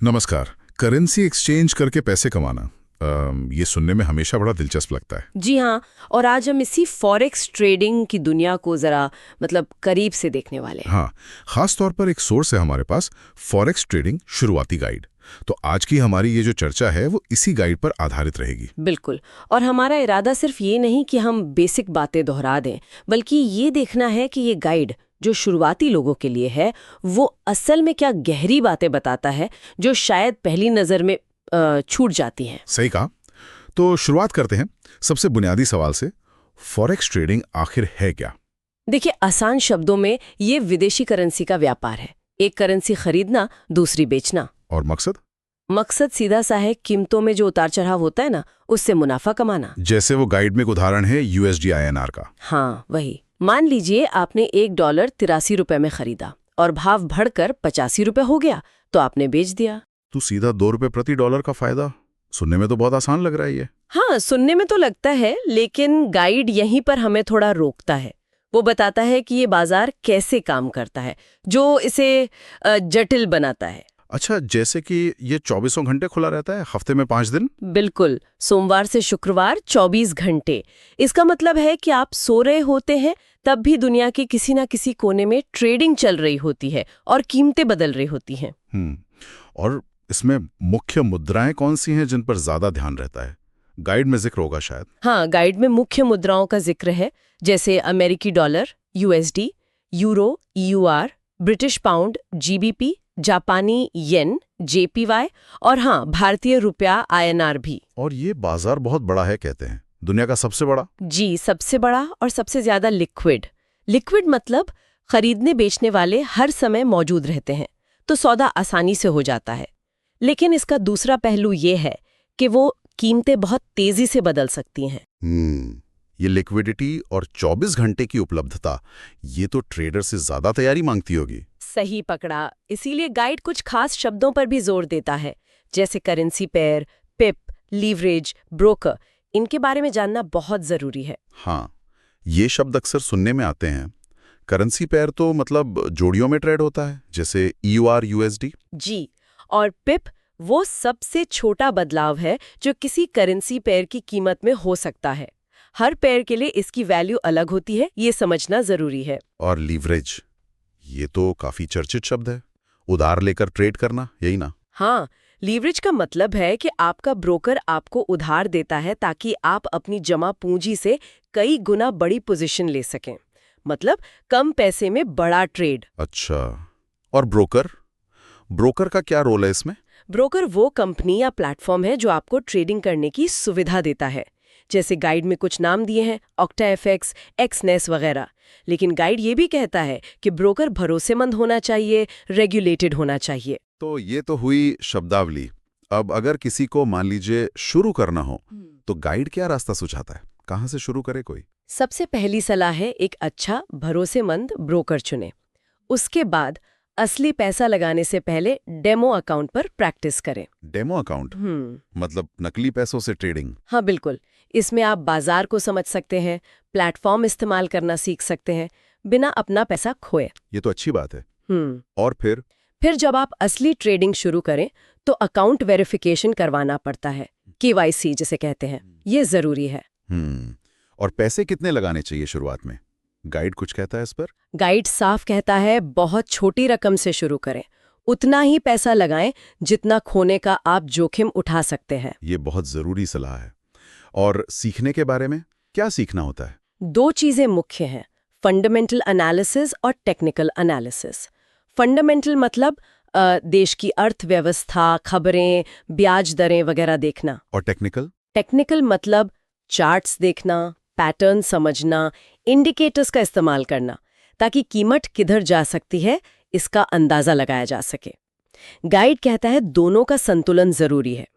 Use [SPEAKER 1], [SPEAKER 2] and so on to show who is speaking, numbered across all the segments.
[SPEAKER 1] नमस्कार। Currency exchange करके पैसे कमाना, ये सुनने में हमेशा बड़ा दिलचस्प लगता है।
[SPEAKER 2] जी हाँ। और आज हम इसी फॉरेक्स ट्रेडिंग की दुनिया को जरा करीब से देखने वाले हैं।
[SPEAKER 1] हाँ, खास तौर पर एक सोर्स है हमारे पास, फॉरेक्स ट्रेडिंग शुरुआती गाइड। तो आज की हमारी ये जो चर्चा है वो इसी गाइड पर आधारित रहेगी।
[SPEAKER 2] बिल्कुल। और हमारा इरादा सिर्फ ये नहीं कि हम बेसिक बातें दोहरा दें, बल्कि ये देखना है कि ये गाइड जो शुरुआती लोगों के लिए है वो असल में क्या गहरी बातें बताता है जो शायद पहली नज़र में छूट जाती हैं।
[SPEAKER 1] सही कहा। तो शुरुआत करते हैं सबसे बुनियादी सवाल से, फॉरेक्स ट्रेडिंग आखिर है क्या?
[SPEAKER 2] देखिए, आसान शब्दों में ये विदेशी करेंसी का व्यापार है। एक करेंसी खरीदना, दूसरी बेचना।
[SPEAKER 1] और मकसद?
[SPEAKER 2] मकसद सीधा सा है, कीमतों में जो उतार चढ़ाव होता है ना, उससे मुनाफा कमाना।
[SPEAKER 1] जैसे वो गाइड में एक उदाहरण है USD INR का।
[SPEAKER 2] हाँ, वही। मान लीजिए आपने $1 83 में खरीदा और भाव बढ़कर $85 हो गया, तो आपने बेच दिया।
[SPEAKER 1] तो सीधा $2 प्रति डॉलर का फायदा। सुनने में तो बहुत आसान लग रहा है ये।
[SPEAKER 2] हाँ, सुनने में तो लगता है, लेकिन गाइड यहीं पर हमें थोड़ा रोकता है। वो बताता है कि ये बाजार कैसे काम करता है, जो इसे जटिल बनाता है।
[SPEAKER 1] अच्छा, जैसे कि ये 24 घंटे खुला रहता है, हफ्ते में 5 दिन?
[SPEAKER 2] बिल्कुल, सोमवार से शुक्रवार 24 घंटे। इसका मतलब है कि आप सो रहे होते हैं तब भी दुनिया के किसी ना किसी कोने में ट्रेडिंग चल रही होती है और कीमतें बदल रही होती हैं।
[SPEAKER 1] और इसमें मुख्य मुद्राएं कौन सी हैं जिन पर ज्यादा ध्यान रहता है? गाइड में जिक्र होगा शायद।
[SPEAKER 2] हाँ, गाइड में मुख्य मुद्राओं का जिक्र है, जैसे अमेरिकी dollar USD, euro EUR, British pound GBP, जापानी येन JPY और हाँ, भारतीय रुपया INR भी।
[SPEAKER 1] और ये बाजार बहुत बड़ा है कहते हैं, दुनिया का सबसे बड़ा?
[SPEAKER 2] जी, सबसे बड़ा और सबसे ज्यादा लिक्विड। लिक्विड मतलब खरीदने बेचने वाले हर समय मौजूद रहते हैं, तो सौदा आसानी से हो जाता है। लेकिन इसका दूसरा पहलू ये है कि वो कीमतें बहुत तेजी से बदल सकती हैं।
[SPEAKER 1] ये लिक्विडिटी और 24 घंटे की उपलब्धता, ये तो ट्रेडर से ज्यादा तैयारी मांगती होगी।
[SPEAKER 2] सही पकड़ा। इसीलिए गाइड कुछ खास शब्दों पर भी जोर देता है, जैसे करेंसी पेयर, पिप, लीवरेज, ब्रोकर। इनके बारे में जानना बहुत जरूरी है।
[SPEAKER 1] हाँ, ये शब्द अक्सर सुनने में आते हैं। करेंसी पेयर तो मतलब जोड़ियों में ट्रेड होता है, जैसे EUR USD।
[SPEAKER 2] जी, और पिप वो सबसे छोटा बदलाव है जो किसी करेंसी पेयर की कीमत में हो सकता है। हर पेयर के लिए इसकी वैल्यू अलग होती है, ये समझना जरूरी है।
[SPEAKER 1] और लीवरेज, ये तो काफी चर्चित शब्द है। उधार लेकर ट्रेड करना, यही ना?
[SPEAKER 2] हाँ, लीवरेज का मतलब है कि आपका ब्रोकर आपको उधार देता है ताकि आप अपनी जमा पूंजी से कई गुना बड़ी पोजीशन ले सकें। मतलब कम पैसे में बड़ा ट्रेड।
[SPEAKER 1] अच्छा, और ब्रोकर? ब्रोकर का क्या रोल है इसमें?
[SPEAKER 2] ब्रोकर वो कंपनी या प्लेटफॉर्म है जो आपको ट्रेडिंग करने की सुविधा देता है। जैसे गाइड में कुछ नाम दिए हैं, OctaFX, XNES वगैरह। लेकिन गाइड ये भी कहता है कि ब्रोकर भरोसेमंद होना चाहिए, रेगुलेटेड होना चाहिए।
[SPEAKER 1] तो ये तो हुई शब्दावली। अब अगर किसी को मान लीजिए शुरू करना हो, तो गाइड क्या रास्ता सुझाता है? कहाँ से शुरू करे कोई?
[SPEAKER 2] सबसे पहली सलाह है, एक अच्छा भरोसेमंद ब्रोकर चुने। उसके बाद असली पैसा लगाने से पहले डेमो अकाउंट पर प्रैक्टिस करें।
[SPEAKER 1] Demo account? मतलब नकली पैसों से ट्रेडिंग?
[SPEAKER 2] हाँ, बिल्कुल। इसमें आप बाजार को समझ सकते हैं, प्लेटफॉर्म इस्तेमाल करना सीख सकते हैं, बिना अपना पैसा खोए।
[SPEAKER 1] ये तो अच्छी बात है। और
[SPEAKER 2] फिर जब आप असली ट्रेडिंग शुरू करें तो अकाउंट वेरिफिकेशन करवाना पड़ता है, KYC जिसे कहते हैं। ये जरूरी है।
[SPEAKER 1] और पैसे कितने लगाने चाहिए शुरुआत में? गाइड कुछ कहता है इस पर?
[SPEAKER 2] गाइड साफ कहता है, बहुत छोटी रकम से शुरू करें। उतना ही पैसा लगाएं जितना खोने का आप जोखिम उठा सकते हैं।
[SPEAKER 1] ये बहुत जरूरी सलाह है। और सीखने के बारे में क्या सीखना होता है?
[SPEAKER 2] 2 चीजें मुख्य हैं, फंडामेंटल एनालिसिस और टेक्निकल एनालिसिस। फंडामेंटल मतलब देश की अर्थव्यवस्था, खबरें, ब्याज दरें वगैरह देखना।
[SPEAKER 1] और टेक्निकल?
[SPEAKER 2] टेक्निकल मतलब चार्ट्स देखना, पैटर्न समझना, इंडिकेटर्स का इस्तेमाल करना, ताकि कीमत किधर जा सकती है इसका अंदाजा लगाया जा सके। गाइड कहता है दोनों का संतुलन जरूरी है।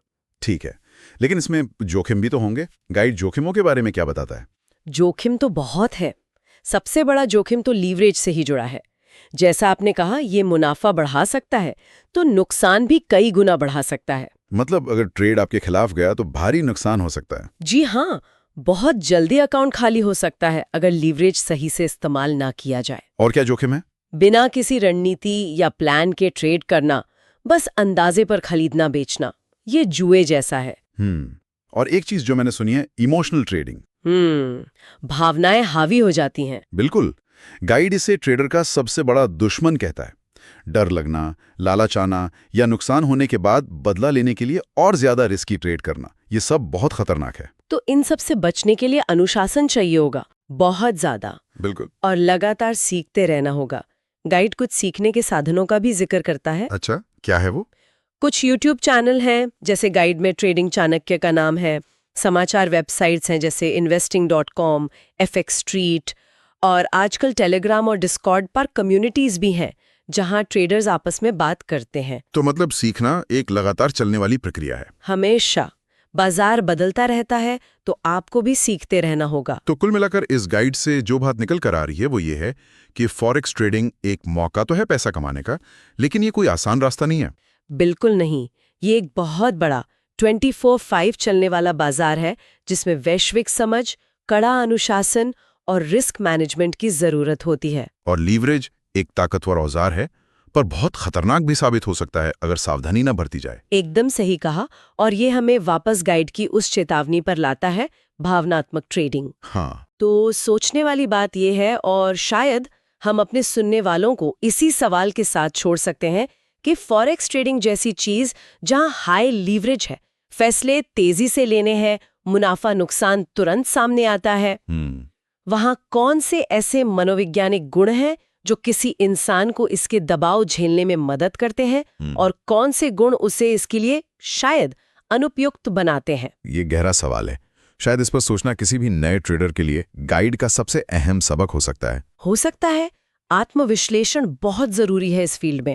[SPEAKER 1] ठीक है, लेकिन इसमें जोखिम भी तो होंगे। गाइड जोखिमों के बारे में क्या बताता है?
[SPEAKER 2] जोखिम तो बहुत है। सबसे बड़ा जोखिम तो लीवरेज से ही जुड़ा है। जैसा आपने कहा, ये मुनाफा बढ़ा सकता है तो नुकसान भी कई गुना बढ़ा सकता है।
[SPEAKER 1] मतलब अगर ट्रेड आपके खिलाफ गया तो भारी नुकसान हो सकता है।
[SPEAKER 2] जी हाँ, बहुत जल्दी अकाउंट खाली हो सकता है अगर लीवरेज सही से इस्तेमाल ना किया जाए।
[SPEAKER 1] और क्या जोखिम है?
[SPEAKER 2] बिना किसी रणनीति या प्लान के ट्रेड करना, बस अंदाजे पर खरीदना बेचना, ये जुए जैसा है।
[SPEAKER 1] और एक चीज जो मैंने सुनी है, इमोशनल ट्रेडिंग।
[SPEAKER 2] भावनाएं हावी हो जाती हैं।
[SPEAKER 1] बिल्कुल। गाइड इसे ट्रेडर का सबसे बड़ा दुश्मन कहता है। डर लगना, लालच आना या नुकसान होने के बाद बदला लेने के लिए और ज्यादा रिस्की ट्रेड करना, ये सब बहुत खतरनाक है।
[SPEAKER 2] तो इन सब से बचने के लिए अनुशासन चाहिए होगा, बहुत ज्यादा।
[SPEAKER 1] बिल्कुल।
[SPEAKER 2] और लगातार सीखते रहना होगा। गाइड कुछ सीखने के साधनों का भी जिक्र करता है।
[SPEAKER 1] अच्छा, क्या है वो?
[SPEAKER 2] कुछ YouTube चैनल हैं, जैसे गाइड में ट्रेडिंग चाणक्य का नाम है। समाचार वेबसाइट्स हैं जैसे investing.com, FX Street, और आजकल टेलीग्राम और डिस्कॉर्ड पर कम्युनिटीज भी हैं जहां ट्रेडर्स आपस में बात करते हैं।
[SPEAKER 1] तो मतलब सीखना एक लगातार चलने वाली प्रक्रिया है।
[SPEAKER 2] हमेशा। बाजार बदलता रहता है तो आपको भी सीखते रहना होगा।
[SPEAKER 1] तो कुल मिलाकर इस गाइड से जो बात निकल कर आ रही है वो ये है कि फॉरेक्स ट्रेडिंग एक मौका तो है पैसा कमाने का, लेकिन ये कोई आसान रास्ता नहीं है।
[SPEAKER 2] बिल्कुल नहीं। ये एक बहुत बड़ा 24/5 चलने वाला बाजार है जिसमें वैश्विक समझ, कड़ा अनुशासन और रिस्क मैनेजमेंट की जरूरत होती है।
[SPEAKER 1] और लीवरेज एक ताकतवर औजार है, पर बहुत खतरनाक भी साबित हो सकता है अगर सावधानी न बरती जाए।
[SPEAKER 2] एकदम सही कहा। और ये हमें वापस गाइड की उस चेतावनी पर लाता है, भावनात्मक ट्रेडिंग।
[SPEAKER 1] हाँ।
[SPEAKER 2] तो सोचने वाली बात ये है, और शायद हम अपने सुनने वालों को इसी सवाल के साथ छोड़ सकते हैं कि फॉरेक्स ट्रेडिंग जैसी चीज जहां हाई लीवरेज है, फैसले तेजी से लेने हैं, मुनाफा नुकसान तुरंत सामने आता है, वहां कौन से ऐसे मनोवैज्ञानिक गुण हैं जो किसी इंसान को इसके दबाव झेलने में मदद करते हैं, और कौन से गुण उसे इसके लिए शायद अनुपयुक्त बनाते हैं?
[SPEAKER 1] ये गहरा सवाल है। शायद इस पर सोचना किसी भी नए ट्रेडर के लिए गाइड का सबसे अहम सबक हो सकता है।
[SPEAKER 2] हो सकता है। आत्मविश्लेषण बहुत जरूरी है इस फील्ड में।